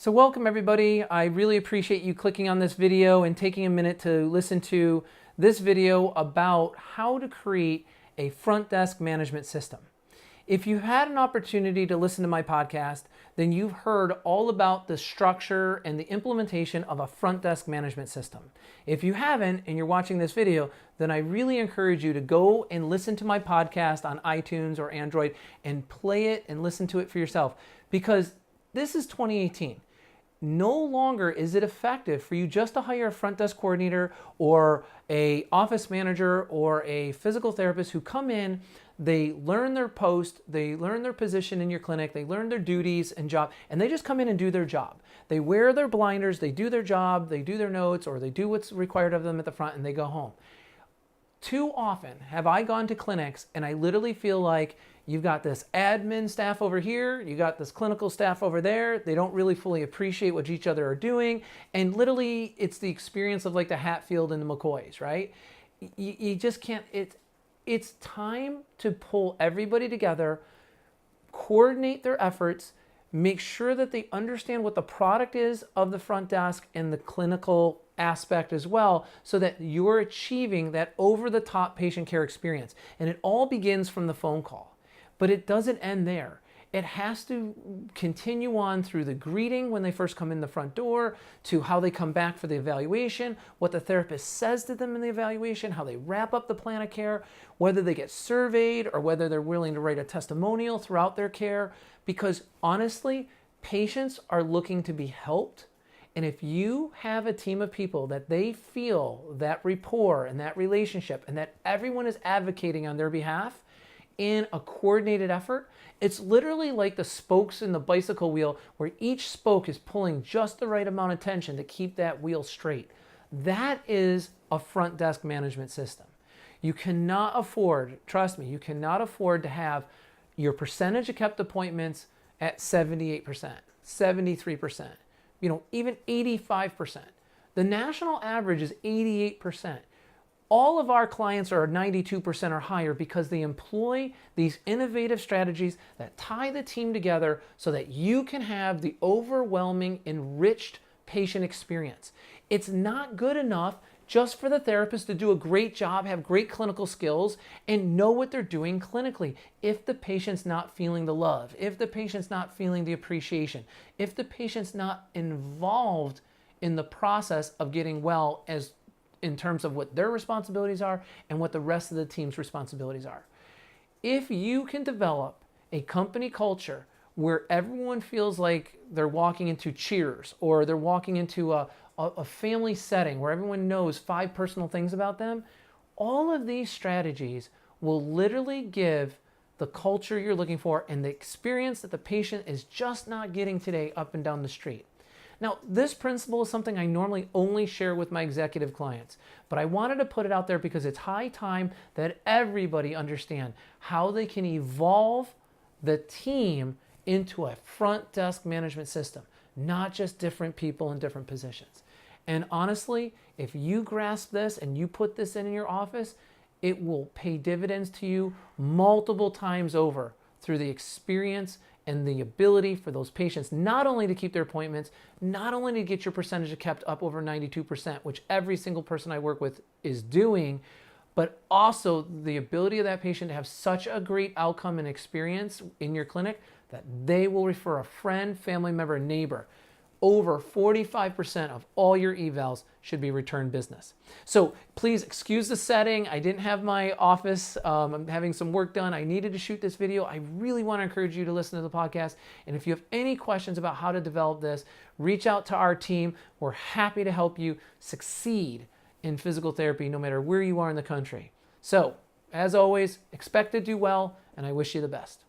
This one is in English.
So welcome everybody. I really appreciate you clicking on this video and taking a minute to listen to this video about how to create a front desk management system. If you've had an opportunity to listen to my podcast, then you've heard all about the structure and the implementation of a front desk management system. If you haven't and you're watching this video, then I really encourage you to go and listen to my podcast on iTunes or Android and play it and listen to it for yourself, because this is 2018. No longer is it effective for you just to hire a front desk coordinator or a office manager or a physical therapist who come in, they learn their post, they learn their position in your clinic, they learn their duties and job, and they just come in and do their job. They wear their blinders, they do their job, they do their notes, or they do what's required of them at the front, and they go home. Too often have I gone to clinics and I literally feel like you've got this admin staff over here, you got this clinical staff over there, they don't really fully appreciate what each other are doing, and literally it's the experience of like the Hatfield and the McCoys, right? You just can't, it's time to pull everybody together, coordinate their efforts, make sure that they understand what the product is of the front desk and the clinical aspect as well, so that you're achieving that over-the-top patient care experience. And it all begins from the phone call, but it doesn't end there. It has to continue on through the greeting when they first come in the front door, to how they come back for the evaluation, what the therapist says to them in the evaluation, how they wrap up the plan of care, whether they get surveyed or whether they're willing to write a testimonial throughout their care. Because honestly, patients are looking to be helped. And if you have a team of people that they feel that rapport and that relationship and that everyone is advocating on their behalf in a coordinated effort, it's literally like the spokes in the bicycle wheel, where each spoke is pulling just the right amount of tension to keep that wheel straight. That is a front desk management system. You cannot afford, trust me, you cannot afford to have your percentage of kept appointments at 78%, 73%. Even 85%. The national average is 88%. All of our clients are 92% or higher because they employ these innovative strategies that tie the team together so that you can have the overwhelming, enriched patient experience. It's not good enough just for the therapist to do a great job, have great clinical skills, and know what they're doing clinically. If the patient's not feeling the love, if the patient's not feeling the appreciation, if the patient's not involved in the process of getting well, as in terms of what their responsibilities are and what the rest of the team's responsibilities are. If you can develop a company culture where everyone feels like they're walking into Cheers, or they're walking into a family setting where everyone knows 5 personal things about them, all of these strategies will literally give the culture you're looking for and the experience that the patient is just not getting today up and down the street. Now, this principle is something I normally only share with my executive clients, but I wanted to put it out there because it's high time that everybody understand how they can evolve the team into a front desk management system, not just different people in different positions. And honestly, if you grasp this and you put this in your office, it will pay dividends to you multiple times over through the experience and the ability for those patients not only to keep their appointments, not only to get your percentage of kept up over 92%, which every single person I work with is doing, but also the ability of that patient to have such a great outcome and experience in your clinic that they will refer a friend, family member, neighbor. Over 45% of all your evals should be return business. So please excuse the setting. I didn't have my office. I'm having some work done. I needed to shoot this video. I really want to encourage you to listen to the podcast. And if you have any questions about how to develop this, reach out to our team. We're happy to help you succeed in physical therapy no matter where you are in the country. So as always, expect to do well, and I wish you the best.